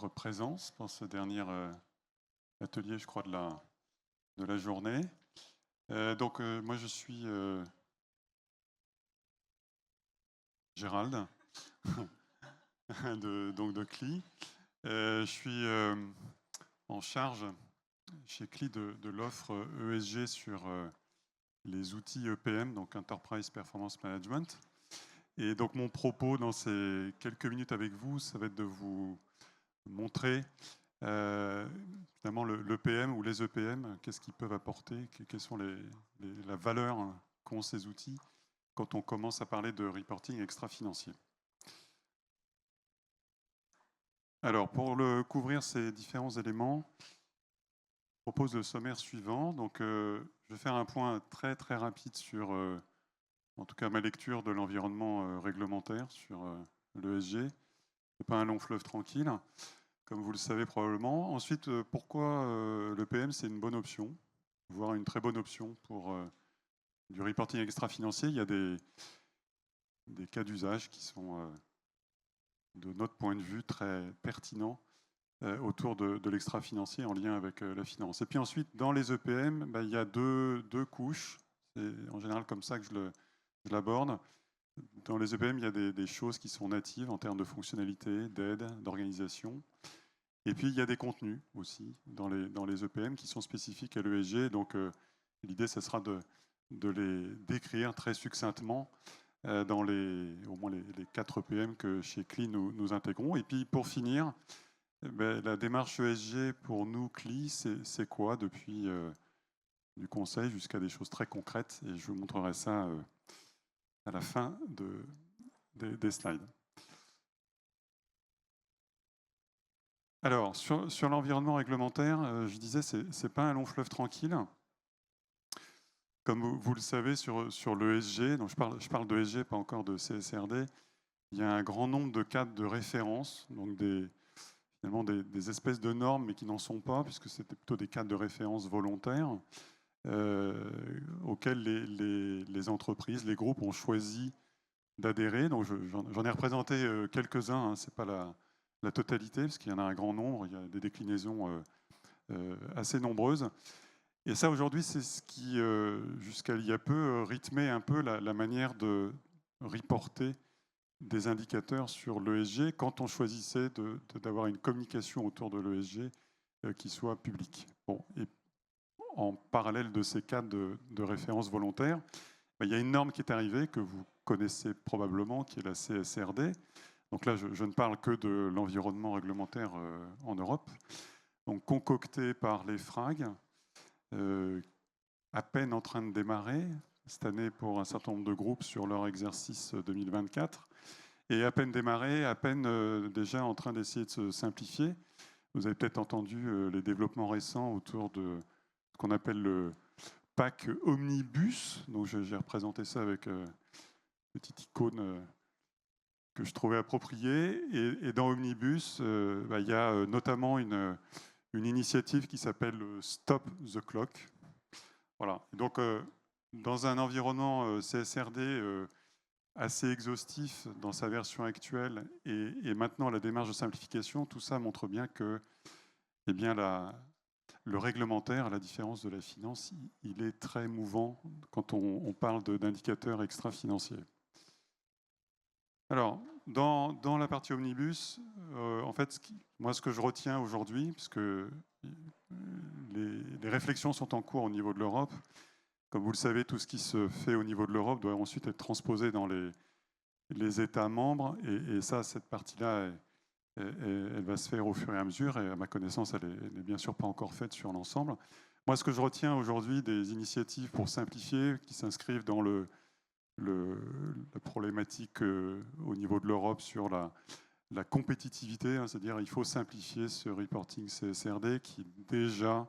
votre présence pour ce dernier atelier, je crois, de la journée. Moi, je suis Gérald, de CLI. Je suis en charge chez CLI de l'offre ESG sur les outils EPM, donc Enterprise Performance Management. Et donc mon propos dans ces quelques minutes avec vous, ça va être de vous montrer finalement l'EPM ou les EPM, qu'est-ce qu'ils peuvent apporter, quelles sont la valeur qu'ont ces outils quand on commence à parler de reporting extra-financier. Alors, pour couvrir ces différents éléments, je propose le sommaire suivant. Donc, je vais faire un point très très rapide sur, en tout cas, ma lecture de l'environnement réglementaire sur l'ESG. Ce n'est pas un long fleuve tranquille, comme vous le savez probablement. Ensuite, pourquoi l'EPM, c'est une bonne option, voire une très bonne option pour du reporting extra-financier. Il y a des cas d'usage qui sont, de notre point de vue, très pertinents autour de l'extra-financier en lien avec la finance. Et puis ensuite, dans les EPM, il y a deux couches. C'est en général comme ça que je l'aborde. Dans les EPM, il y a des choses qui sont natives en termes de fonctionnalité, d'aide, d'organisation. Et puis, il y a des contenus aussi dans les EPM qui sont spécifiques à l'ESG. Donc, l'idée, ce sera de les décrire très succinctement dans au moins les 4 EPM que chez CLI nous intégrons. Et puis, pour finir, la démarche ESG pour nous, CLI, c'est quoi depuis du conseil jusqu'à des choses très concrètes. Et je vous montrerai ça à la fin des slides. Alors, sur l'environnement réglementaire, je disais, ce n'est pas un long fleuve tranquille. Comme vous le savez, sur l'ESG, donc je parle d'ESG, pas encore de CSRD, il y a un grand nombre de cadres de référence, donc finalement des espèces de normes, mais qui n'en sont pas, puisque c'était plutôt des cadres de référence volontaires, auxquels les entreprises, les groupes ont choisi d'adhérer. Donc j'en ai représenté quelques-uns, hein, ce n'est pas la totalité, parce qu'il y en a un grand nombre, il y a des déclinaisons assez nombreuses. Et ça, aujourd'hui, c'est ce qui, jusqu'à il y a peu, rythmait un peu la manière de reporter des indicateurs sur l'ESG quand on choisissait d'avoir une communication autour de l'ESG qui soit publique. Bon, et en parallèle de ces cas de référence volontaire, il y a une norme qui est arrivée, que vous connaissez probablement, qui est la CSRD. Donc là, je ne parle que de l'environnement réglementaire en Europe. Donc concoctée par les FRAG, à peine en train de démarrer cette année pour un certain nombre de groupes sur leur exercice 2024, et à peine démarré, à peine déjà en train d'essayer de se simplifier. Vous avez peut-être entendu les développements récents autour de ce qu'on appelle le pack Omnibus. Donc j'ai représenté ça avec une petite icône que je trouvais appropriée. Et dans Omnibus, il y a notamment une initiative qui s'appelle Stop the Clock. Voilà. Donc, dans un environnement CSRD assez exhaustif dans sa version actuelle et maintenant la démarche de simplification, tout ça montre bien que le réglementaire, à la différence de la finance, il est très mouvant quand on parle d'indicateurs extra-financiers. Alors, dans la partie Omnibus, en fait, moi, ce que je retiens aujourd'hui, puisque les réflexions sont en cours au niveau de l'Europe. Comme vous le savez, tout ce qui se fait au niveau de l'Europe doit ensuite être transposé dans les États membres. Et ça, cette partie-là, elle va se faire au fur et à mesure. Et à ma connaissance, elle n'est bien sûr pas encore faite sur l'ensemble. Moi, ce que je retiens aujourd'hui des initiatives pour simplifier, qui s'inscrivent dans la problématique au niveau de l'Europe sur la compétitivité, hein, c'est-à-dire il faut simplifier ce reporting CSRD qui déjà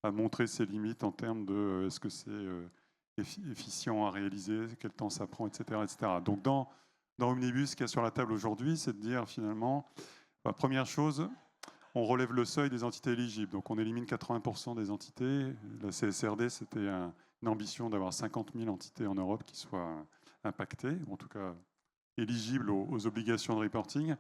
a montré ses limites en termes de est-ce que c'est efficient à réaliser, quel temps ça prend, etc. etc. Donc dans Omnibus, ce qu'il y a sur la table aujourd'hui, c'est de dire finalement, première chose, on relève le seuil des entités éligibles. Donc on élimine 80% des entités. La CSRD, c'était une ambition d'avoir 50 000 entités en Europe qui soient impactées, ou en tout cas éligibles aux obligations de reporting.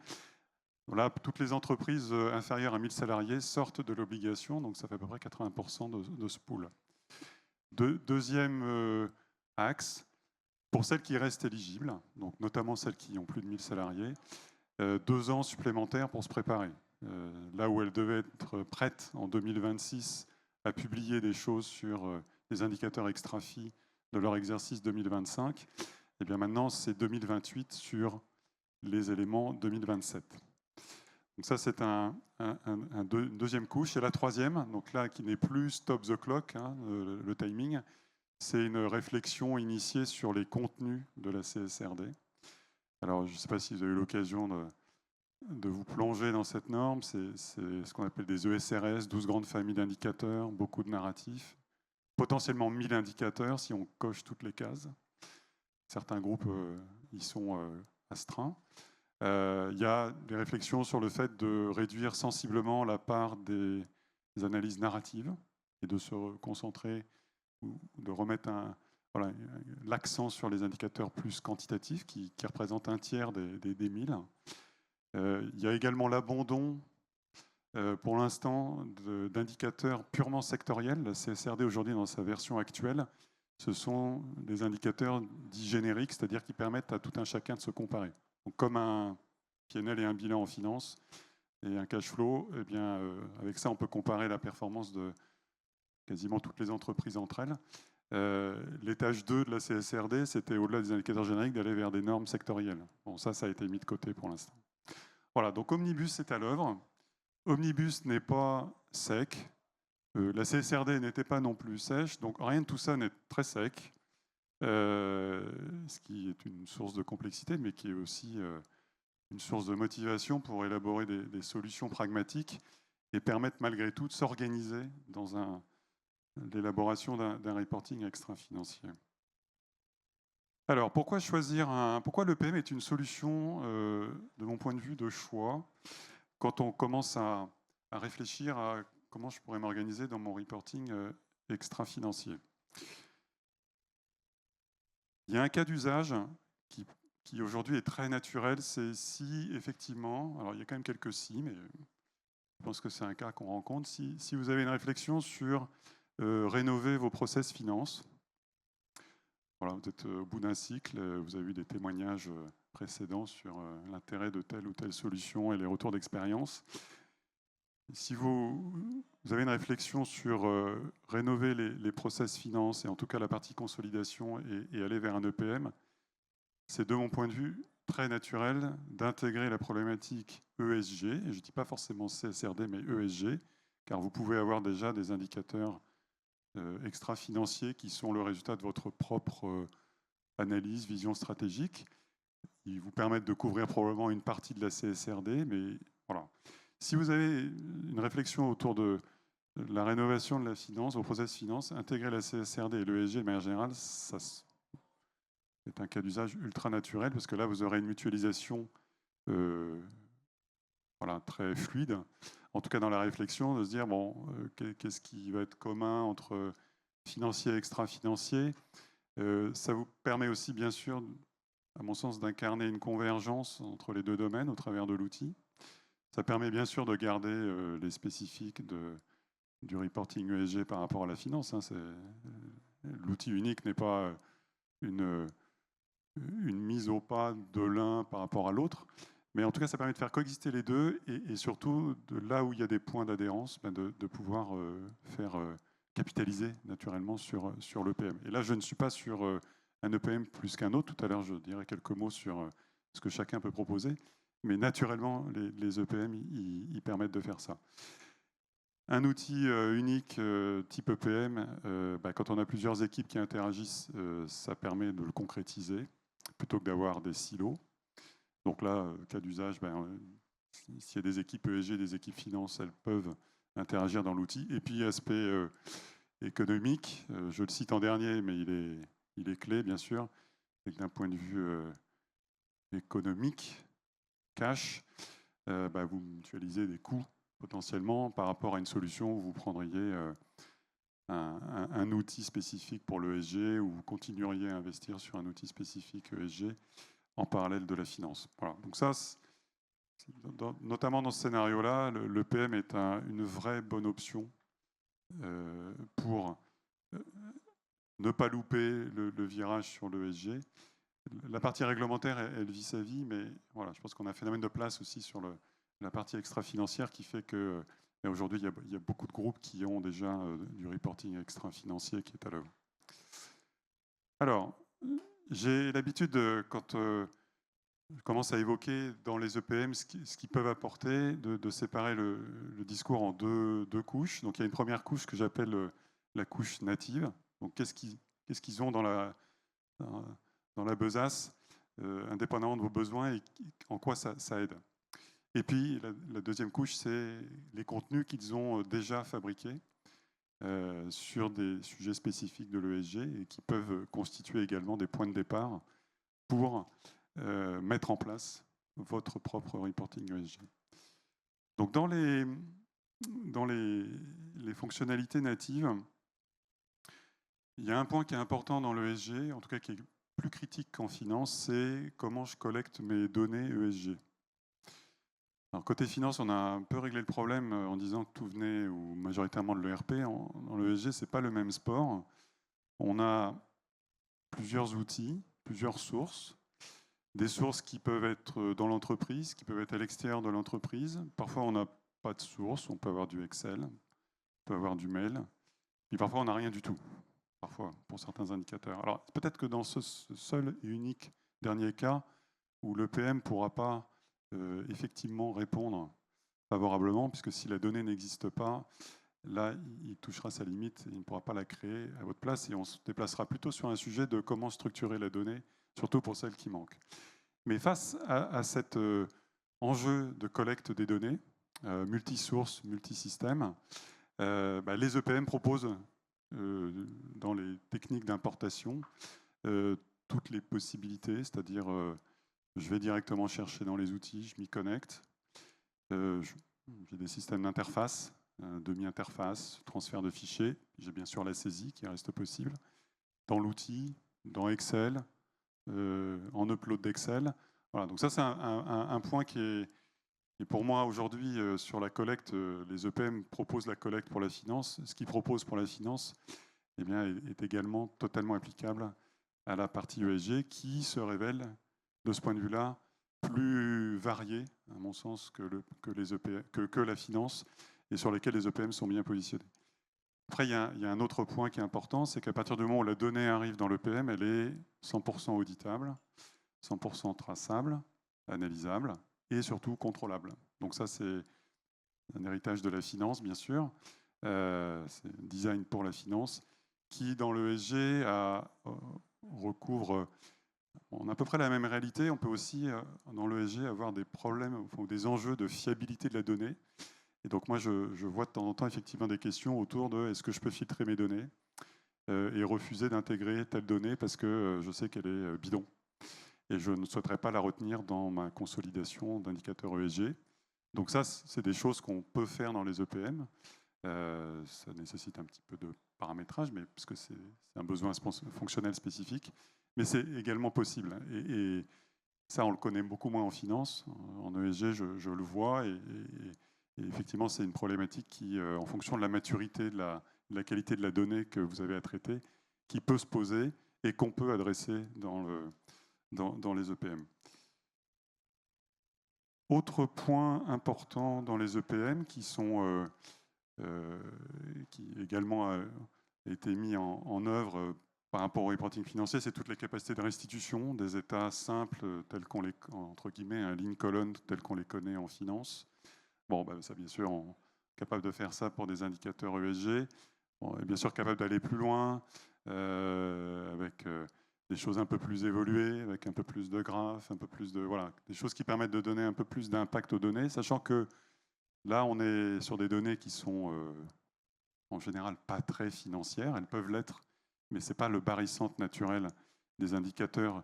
Là, toutes les entreprises inférieures à 1000 salariés sortent de l'obligation, donc ça fait à peu près 80% de ce pool. Deuxième axe, pour celles qui restent éligibles, donc notamment celles qui ont plus de 1000 salariés, 2 ans supplémentaires pour se préparer. Là où elles devaient être prêtes en 2026 à publier des choses sur les indicateurs extra-FI de leur exercice 2025, et bien maintenant c'est 2028 sur les éléments 2027. Donc ça, c'est une deuxième couche. Et la troisième, donc là, qui n'est plus stop the clock, hein, le timing, c'est une réflexion initiée sur les contenus de la CSRD. Alors, je ne sais pas si vous avez eu l'occasion de vous plonger dans cette norme. C'est ce qu'on appelle des ESRS, 12 grandes familles d'indicateurs, beaucoup de narratifs, potentiellement 1000 indicateurs si on coche toutes les cases. Certains groupes y sont astreints. Il y a des réflexions sur le fait de réduire sensiblement la part des analyses narratives et de se concentrer ou de remettre l'accent sur les indicateurs plus quantitatifs qui représentent un tiers des 1000. Il y a également l'abandon pour l'instant d'indicateurs purement sectoriels. La CSRD aujourd'hui dans sa version actuelle, ce sont des indicateurs dits génériques, c'est-à-dire qui permettent à tout un chacun de se comparer. Donc, comme un P&L et un bilan en finance et un cash flow, eh bien, avec ça, on peut comparer la performance de quasiment toutes les entreprises entre elles. L'étage 2 de la CSRD, c'était au-delà des indicateurs génériques d'aller vers des normes sectorielles. Bon, ça a été mis de côté pour l'instant. Voilà, donc Omnibus est à l'œuvre. Omnibus n'est pas sec. La CSRD n'était pas non plus sèche, donc rien de tout ça n'est très sec. Ce qui est une source de complexité, mais qui est aussi une source de motivation pour élaborer des solutions pragmatiques et permettre malgré tout de s'organiser dans l'élaboration d'un reporting extra-financier. Alors, pourquoi l'EPM est une solution, de mon point de vue, de choix, quand on commence à réfléchir à comment je pourrais m'organiser dans mon reporting extra-financier. Il y a un cas d'usage qui aujourd'hui est très naturel, c'est si effectivement, alors il y a quand même quelques si, mais je pense que c'est un cas qu'on rencontre, si vous avez une réflexion sur rénover vos process finance. Voilà, vous êtes au bout d'un cycle, vous avez eu des témoignages précédents sur l'intérêt de telle ou telle solution et les retours d'expérience. Si vous avez une réflexion sur rénover les process finance et en tout cas la partie consolidation et aller vers un EPM, c'est de mon point de vue très naturel d'intégrer la problématique ESG, et je ne dis pas forcément CSRD mais ESG, car vous pouvez avoir déjà des indicateurs extra-financiers qui sont le résultat de votre propre analyse, vision stratégique. Ils vous permettent de couvrir probablement une partie de la CSRD, mais voilà. Si vous avez une réflexion autour de la rénovation de la finance, au process finance, intégrer la CSRD et l'ESG de manière générale, ça est un cas d'usage ultra naturel, parce que là, vous aurez une mutualisation très fluide, en tout cas dans la réflexion, de se dire, bon, qu'est-ce qui va être commun entre financier et extra-financier. Ça vous permet aussi, bien sûr, à mon sens, d'incarner une convergence entre les deux domaines au travers de l'outil. Ça permet bien sûr de garder les spécifiques du reporting ESG par rapport à la finance. L'outil unique n'est pas une mise au pas de l'un par rapport à l'autre. Mais en tout cas, ça permet de faire coexister les deux et surtout, de là où il y a des points d'adhérence, de pouvoir faire capitaliser naturellement sur l'EPM. Et là, je ne suis pas sur un EPM plus qu'un autre. Tout à l'heure, je dirais quelques mots sur ce que chacun peut proposer. Mais naturellement, les EPM, ils permettent de faire ça. Un outil unique type EPM, quand on a plusieurs équipes qui interagissent, ça permet de le concrétiser plutôt que d'avoir des silos. Donc là, cas d'usage, s'il y a des équipes ESG, des équipes finance, elles peuvent interagir dans l'outil. Et puis, aspect économique, je le cite en dernier, mais il est clé, bien sûr, et d'un point de vue économique, cash, vous mutualisez des coûts potentiellement par rapport à une solution où vous prendriez un outil spécifique pour l'ESG ou vous continueriez à investir sur un outil spécifique ESG en parallèle de la finance. Voilà. Donc ça, Notamment dans ce scénario-là, l'EPM est une vraie bonne option pour ne pas louper le virage sur l'ESG. La partie réglementaire, elle vit sa vie, mais voilà, je pense qu'on a un phénomène de place aussi sur la partie extra-financière qui fait que aujourd'hui, il y a beaucoup de groupes qui ont déjà du reporting extra-financier qui est à l'œuvre. Alors, j'ai l'habitude, quand je commence à évoquer dans les EPM ce qu'ils peuvent apporter, de séparer le discours en deux couches. Donc il y a une première couche que j'appelle la couche native. Donc qu'est-ce qu'ils ont dans la besace, indépendamment de vos besoins, et en quoi ça aide. Et puis la deuxième couche, c'est les contenus qu'ils ont déjà fabriqués sur des sujets spécifiques de l'ESG et qui peuvent constituer également des points de départ pour mettre en place votre propre reporting ESG. Donc dans les fonctionnalités natives, il y a un point qui est important dans l'ESG, en tout cas qui est plus critique qu'en finance, c'est comment je collecte mes données ESG. Alors, côté finance, on a un peu réglé le problème en disant que tout venait ou majoritairement de l'ERP. Dans l'ESG, ce n'est pas le même sport. On a plusieurs outils, plusieurs sources. Des sources qui peuvent être dans l'entreprise, qui peuvent être à l'extérieur de l'entreprise. Parfois, on n'a pas de source, on peut avoir du Excel, on peut avoir du mail. Puis parfois, on n'a rien du tout, parfois, pour certains indicateurs. Alors, peut-être que dans ce seul et unique dernier cas, où l'EPM ne pourra pas effectivement répondre favorablement, puisque si la donnée n'existe pas, là, il touchera sa limite et il ne pourra pas la créer à votre place, et on se déplacera plutôt sur un sujet de comment structurer la donnée, surtout pour celles qui manquent. Mais face à cet enjeu de collecte des données, multisources, multisystèmes, les EPM proposent, dans les techniques d'importation, toutes les possibilités, c'est-à-dire je vais directement chercher dans les outils, je m'y connecte, j'ai des systèmes d'interface, demi-interface, transfert de fichiers, j'ai bien sûr la saisie qui reste possible, dans l'outil, dans Excel, en upload d'Excel. Voilà, donc ça c'est un point qui est pour moi aujourd'hui sur la collecte. Les EPM proposent la collecte pour la finance. Ce qu'ils proposent pour la finance eh bien, est également totalement applicable à la partie ESG qui se révèle de ce point de vue-là plus variée, à mon sens, que la finance et sur lesquels les EPM sont bien positionnés. Après, il y a un autre point qui est important, c'est qu'à partir du moment où la donnée arrive dans l'EPM, elle est 100% auditable, 100% traçable, analysable et surtout contrôlable. Donc ça, c'est un héritage de la finance, bien sûr. C'est un design pour la finance qui, dans l'ESG, recouvre... On a à peu près la même réalité. On peut aussi, dans l'ESG, avoir des problèmes ou des enjeux de fiabilité de la donnée. Et donc moi, je vois de temps en temps effectivement des questions autour de est-ce que je peux filtrer mes données et refuser d'intégrer telle donnée parce que je sais qu'elle est bidon. Et je ne souhaiterais pas la retenir dans ma consolidation d'indicateurs ESG. Donc ça, c'est des choses qu'on peut faire dans les EPM. Ça nécessite un petit peu de paramétrage, mais parce que c'est un besoin fonctionnel spécifique. Mais c'est également possible. Et ça, on le connaît beaucoup moins en finance. En ESG, je le vois. Et effectivement, c'est une problématique qui, en fonction de la maturité, de la qualité de la donnée que vous avez à traiter, qui peut se poser et qu'on peut adresser dans les EPM. Autre point important dans les EPM qui également a été mis en œuvre par rapport au reporting financier, c'est toutes les capacités de restitution des états simples tels qu'on les, entre guillemets, un lean column tels qu'on les connaît en finance. Bon, ça bien sûr, on est capable de faire ça pour des indicateurs ESG. On est bien sûr capable d'aller plus loin avec des choses un peu plus évoluées, avec un peu plus de graphes, un peu plus de... Voilà, des choses qui permettent de donner un peu plus d'impact aux données, sachant que là, on est sur des données qui sont en général pas très financières. Elles peuvent l'être, mais ce n'est pas le barycentre naturel des indicateurs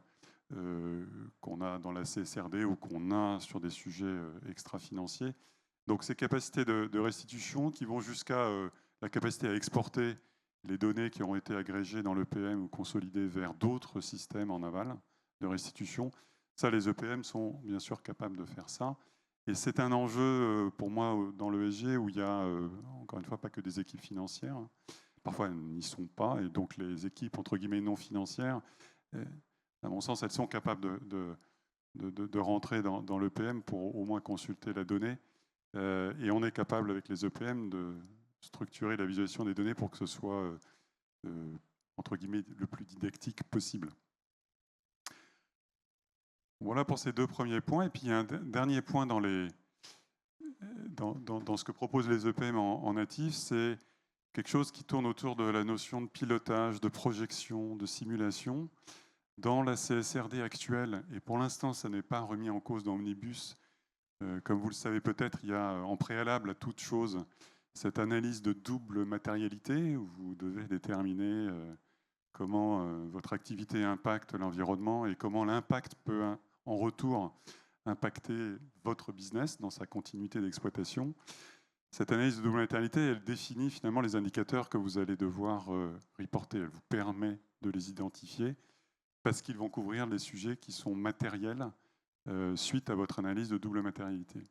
qu'on a dans la CSRD ou qu'on a sur des sujets extra-financiers. Donc ces capacités de restitution qui vont jusqu'à la capacité à exporter les données qui ont été agrégées dans l'EPM ou consolidées vers d'autres systèmes en aval de restitution. Ça, les EPM sont bien sûr capables de faire ça. Et c'est un enjeu pour moi dans l'ESG où il y a, encore une fois, pas que des équipes financières. Parfois, elles n'y sont pas. Et donc, les équipes, entre guillemets, non financières, à mon sens, elles sont capables de rentrer dans l'EPM pour au moins consulter la donnée. Et on est capable, avec les EPM, de structurer la visualisation des données pour que ce soit, entre guillemets, le plus didactique possible. Voilà pour ces 2 premiers points. Et puis, il y a un dernier point dans ce que proposent les EPM en natif, c'est quelque chose qui tourne autour de la notion de pilotage, de projection, de simulation. Dans la CSRD actuelle, et pour l'instant, ça n'est pas remis en cause dans Omnibus, comme vous le savez peut-être, il y a en préalable à toute chose cette analyse de double matérialité, où vous devez déterminer comment votre activité impacte l'environnement et comment l'impact peut en retour impacter votre business dans sa continuité d'exploitation. Cette analyse de double matérialité, elle définit finalement les indicateurs que vous allez devoir reporter. Elle vous permet de les identifier parce qu'ils vont couvrir les sujets qui sont matériels suite à votre analyse de double matérialité.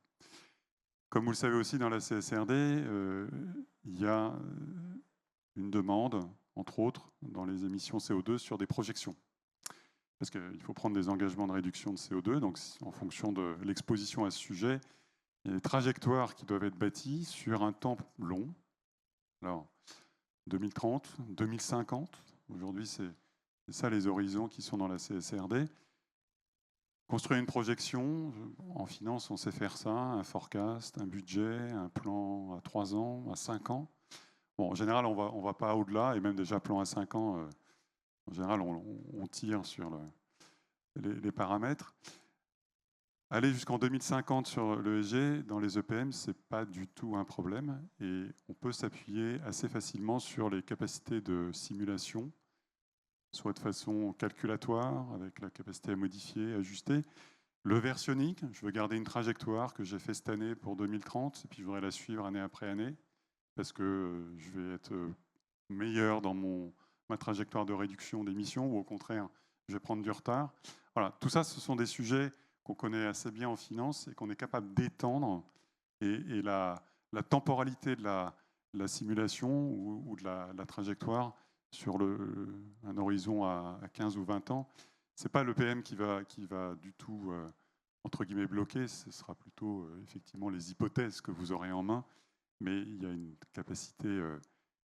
Comme vous le savez aussi, dans la CSRD, il y a une demande, entre autres, dans les émissions CO2 sur des projections. Parce qu'il faut prendre des engagements de réduction de CO2, donc en fonction de l'exposition à ce sujet, il y a des trajectoires qui doivent être bâties sur un temps long. Alors, 2030, 2050, aujourd'hui c'est ça les horizons qui sont dans la CSRD. Construire une projection, en finance on sait faire ça, un forecast, un budget, un plan à 3 ans, à 5 ans. Bon, en général on va pas au-delà, et même déjà plan à 5 ans, en général on tire sur les paramètres. Aller jusqu'en 2050 sur l'ESG, dans les EPM, ce n'est pas du tout un problème. Et on peut s'appuyer assez facilement sur les capacités de simulation, soit de façon calculatoire, avec la capacité à modifier, ajuster. Le versionique, je veux garder une trajectoire que j'ai fait cette année pour 2030, et puis je voudrais la suivre année après année, parce que je vais être meilleur dans ma trajectoire de réduction d'émissions, ou au contraire, je vais prendre du retard. Voilà, tout ça, ce sont des sujets qu'on connaît assez bien en finance et qu'on est capable d'étendre. Et la temporalité de la simulation ou de la trajectoire sur un horizon à 15 ou 20 ans, ce n'est pas l'EPM qui va du tout, entre guillemets, bloquer. Ce sera plutôt effectivement les hypothèses que vous aurez en main. Mais il y a une capacité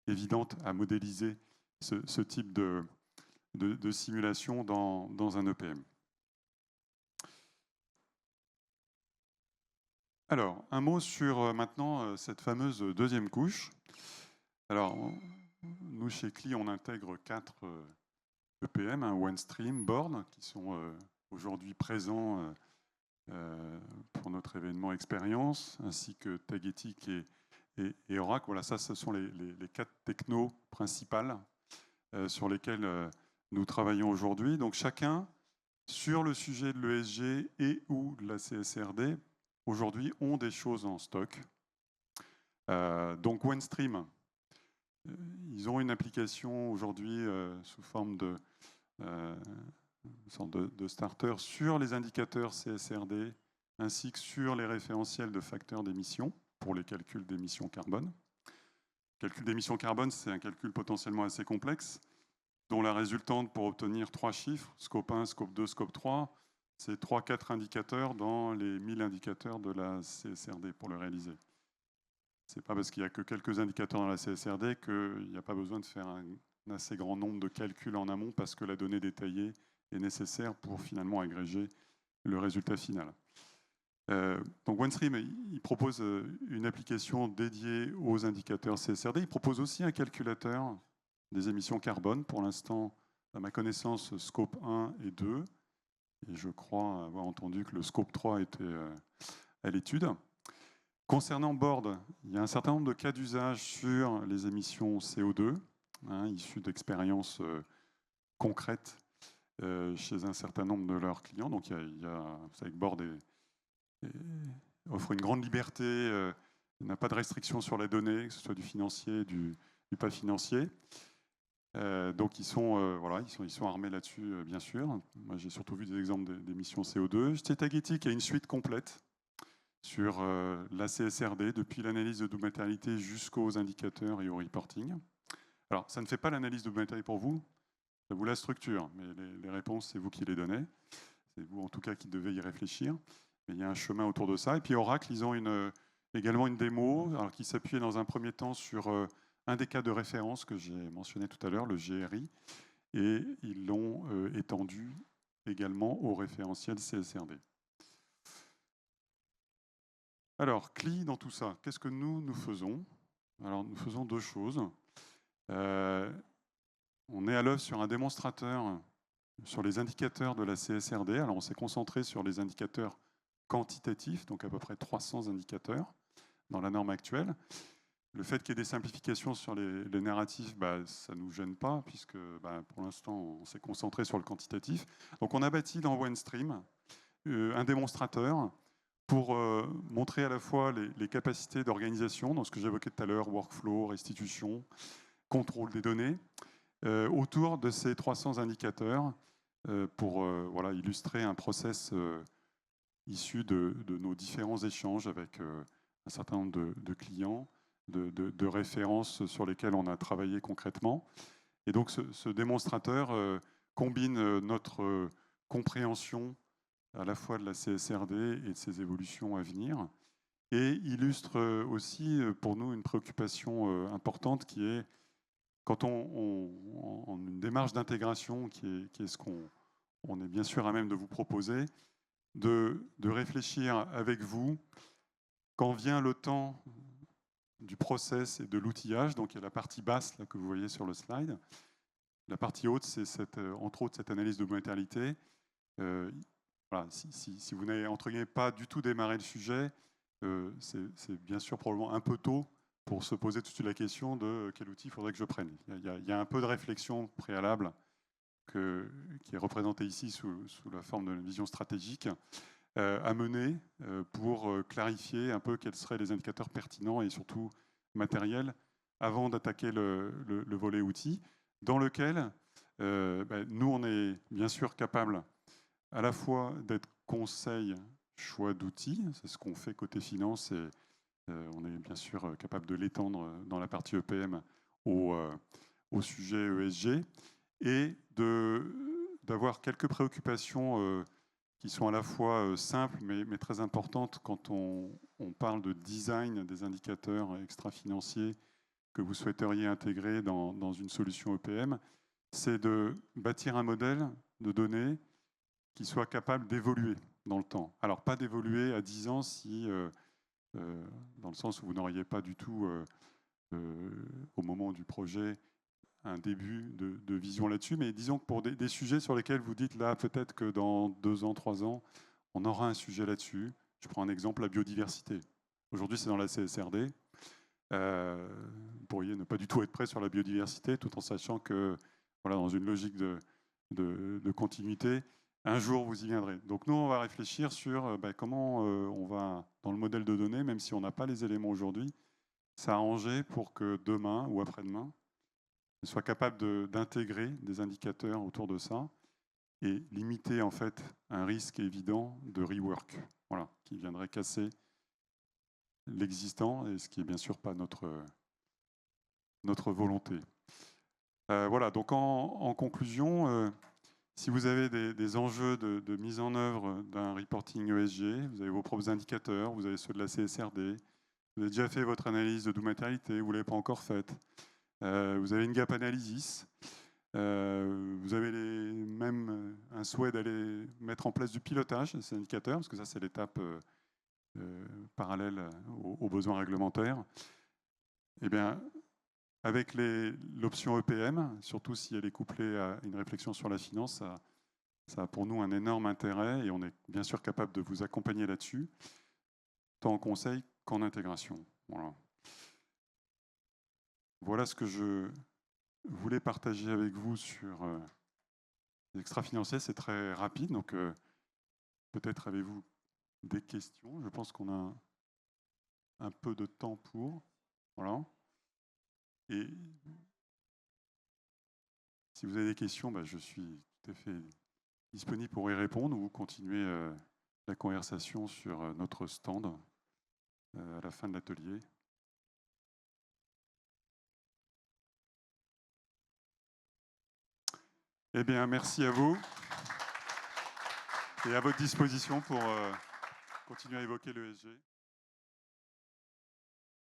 évidente à modéliser ce type de simulation dans un EPM. Alors, un mot sur maintenant cette fameuse deuxième couche. Alors, nous, chez CLI, on intègre 4 EPM, OneStream, Board, qui sont aujourd'hui présents pour notre événement Expérience, ainsi que Tagetic et Oracle. Voilà, ça, ce sont les 4 technos principales sur lesquels nous travaillons aujourd'hui. Donc, chacun, sur le sujet de l'ESG et ou de la CSRD, aujourd'hui, ont des choses en stock. Donc OneStream, ils ont une application aujourd'hui sous forme de starter sur les indicateurs CSRD ainsi que sur les référentiels de facteurs d'émission pour les calculs d'émissions carbone. Le calcul d'émissions carbone, c'est un calcul potentiellement assez complexe dont la résultante pour obtenir 3 chiffres, scope 1, scope 2, scope 3, c'est 3-4 indicateurs dans les 1000 indicateurs de la CSRD pour le réaliser. Ce n'est pas parce qu'il n'y a que quelques indicateurs dans la CSRD qu'il n'y a pas besoin de faire un assez grand nombre de calculs en amont parce que la donnée détaillée est nécessaire pour finalement agréger le résultat final. Donc OneStream, il propose une application dédiée aux indicateurs CSRD. Il propose aussi un calculateur des émissions carbone. Pour l'instant, à ma connaissance, scope 1 et 2. Et je crois avoir entendu que le scope 3 était à l'étude. Concernant Board, il y a un certain nombre de cas d'usage sur les émissions CO2, issues d'expériences concrètes chez un certain nombre de leurs clients. Donc, vous savez que Board offre une grande liberté, n'a pas de restrictions sur la donnée, que ce soit du financier, du pas financier. Donc ils sont armés là-dessus, bien sûr. Moi, j'ai surtout vu des exemples d'émissions CO2. Chez Tagetic, il y a une suite complète sur la CSRD, depuis l'analyse de matérialité jusqu'aux indicateurs et au reporting. Alors, ça ne fait pas l'analyse de matérialité pour vous, ça vous la structure, mais les réponses, c'est vous qui les donnez. C'est vous, en tout cas, qui devez y réfléchir. Mais il y a un chemin autour de ça. Et puis, Oracle, ils ont également une démo alors, qui s'appuyait dans un premier temps sur un des cas de référence que j'ai mentionné tout à l'heure, le GRI. Et ils l'ont étendu également au référentiel CSRD. Alors, CLI dans tout ça, qu'est-ce que nous faisons? Alors, nous faisons deux choses. On est à l'œuvre sur un démonstrateur sur les indicateurs de la CSRD. Alors, on s'est concentré sur les indicateurs quantitatifs, donc à peu près 300 indicateurs dans la norme actuelle. Le fait qu'il y ait des simplifications sur les narratifs, ça ne nous gêne pas, puisque pour l'instant, on s'est concentré sur le quantitatif. Donc, on a bâti dans OneStream un démonstrateur pour montrer à la fois les capacités d'organisation, dans ce que j'évoquais tout à l'heure, workflow, restitution, contrôle des données, autour de ces 300 indicateurs pour illustrer un process issu de nos différents échanges avec un certain nombre de clients, de références sur lesquelles on a travaillé concrètement. Et donc ce démonstrateur combine notre compréhension à la fois de la CSRD et de ses évolutions à venir, et illustre aussi pour nous une préoccupation importante qui est, quand en une démarche d'intégration, qui est ce qu'on est bien sûr à même de vous proposer, de réfléchir avec vous quand vient le temps du process et de l'outillage. Donc il y a la partie basse là, que vous voyez sur le slide. La partie haute, c'est entre autres cette analyse de modalité. Voilà, si vous n'avez entre guillemets pas du tout démarré le sujet, c'est bien sûr probablement un peu tôt pour se poser tout de suite la question de quel outil il faudrait que je prenne. Il y a un peu de réflexion préalable qui est représentée ici sous la forme d'une vision stratégique à mener pour clarifier un peu quels seraient les indicateurs pertinents et surtout matériels avant d'attaquer le volet outils, dans lequel nous, on est bien sûr capable à la fois d'être conseil choix d'outils, c'est ce qu'on fait côté finance, et on est bien sûr capable de l'étendre dans la partie EPM au sujet ESG, et d'avoir quelques préoccupations qui sont à la fois simples mais très importantes quand on parle de design des indicateurs extra-financiers que vous souhaiteriez intégrer dans une solution EPM, c'est de bâtir un modèle de données qui soit capable d'évoluer dans le temps. Alors, pas d'évoluer à 10 ans si, dans le sens où vous n'auriez pas du tout, au moment du projet, un début de vision là-dessus, mais disons que pour des sujets sur lesquels vous dites là, peut-être que dans 2 ans, 3 ans, on aura un sujet là-dessus. Je prends un exemple, la biodiversité. Aujourd'hui, c'est dans la CSRD. Vous pourriez ne pas du tout être prêt sur la biodiversité, tout en sachant que, voilà, dans une logique de continuité, un jour vous y viendrez. Donc nous, on va réfléchir sur comment on va, dans le modèle de données, même si on n'a pas les éléments aujourd'hui, s'arranger pour que demain ou après-demain, on soit capable d'intégrer des indicateurs autour de ça et limiter en fait un risque évident de rework, voilà, qui viendrait casser l'existant, et ce qui est bien sûr pas notre volonté. Voilà, donc en conclusion, si vous avez des enjeux de mise en œuvre d'un reporting ESG, vous avez vos propres indicateurs, vous avez ceux de la CSRD, vous avez déjà fait votre analyse de matérialité, vous ne l'avez pas encore faite, vous avez une gap analysis, vous avez même un souhait d'aller mettre en place du pilotage de ces indicateurs, parce que ça c'est l'étape parallèle aux besoins réglementaires. Eh bien, avec l'option EPM, surtout si elle est couplée à une réflexion sur la finance, ça a pour nous un énorme intérêt, et on est bien sûr capable de vous accompagner là-dessus, tant en conseil qu'en intégration. Voilà. Voilà ce que je voulais partager avec vous sur les extra-financiers. C'est très rapide, donc peut-être avez-vous des questions. Je pense qu'on a un peu de temps pour. Voilà. Et si vous avez des questions, je suis tout à fait disponible pour y répondre, ou continuer la conversation sur notre stand. à la fin de l'atelier. Eh bien, merci à vous et à votre disposition pour continuer à évoquer l'ESG.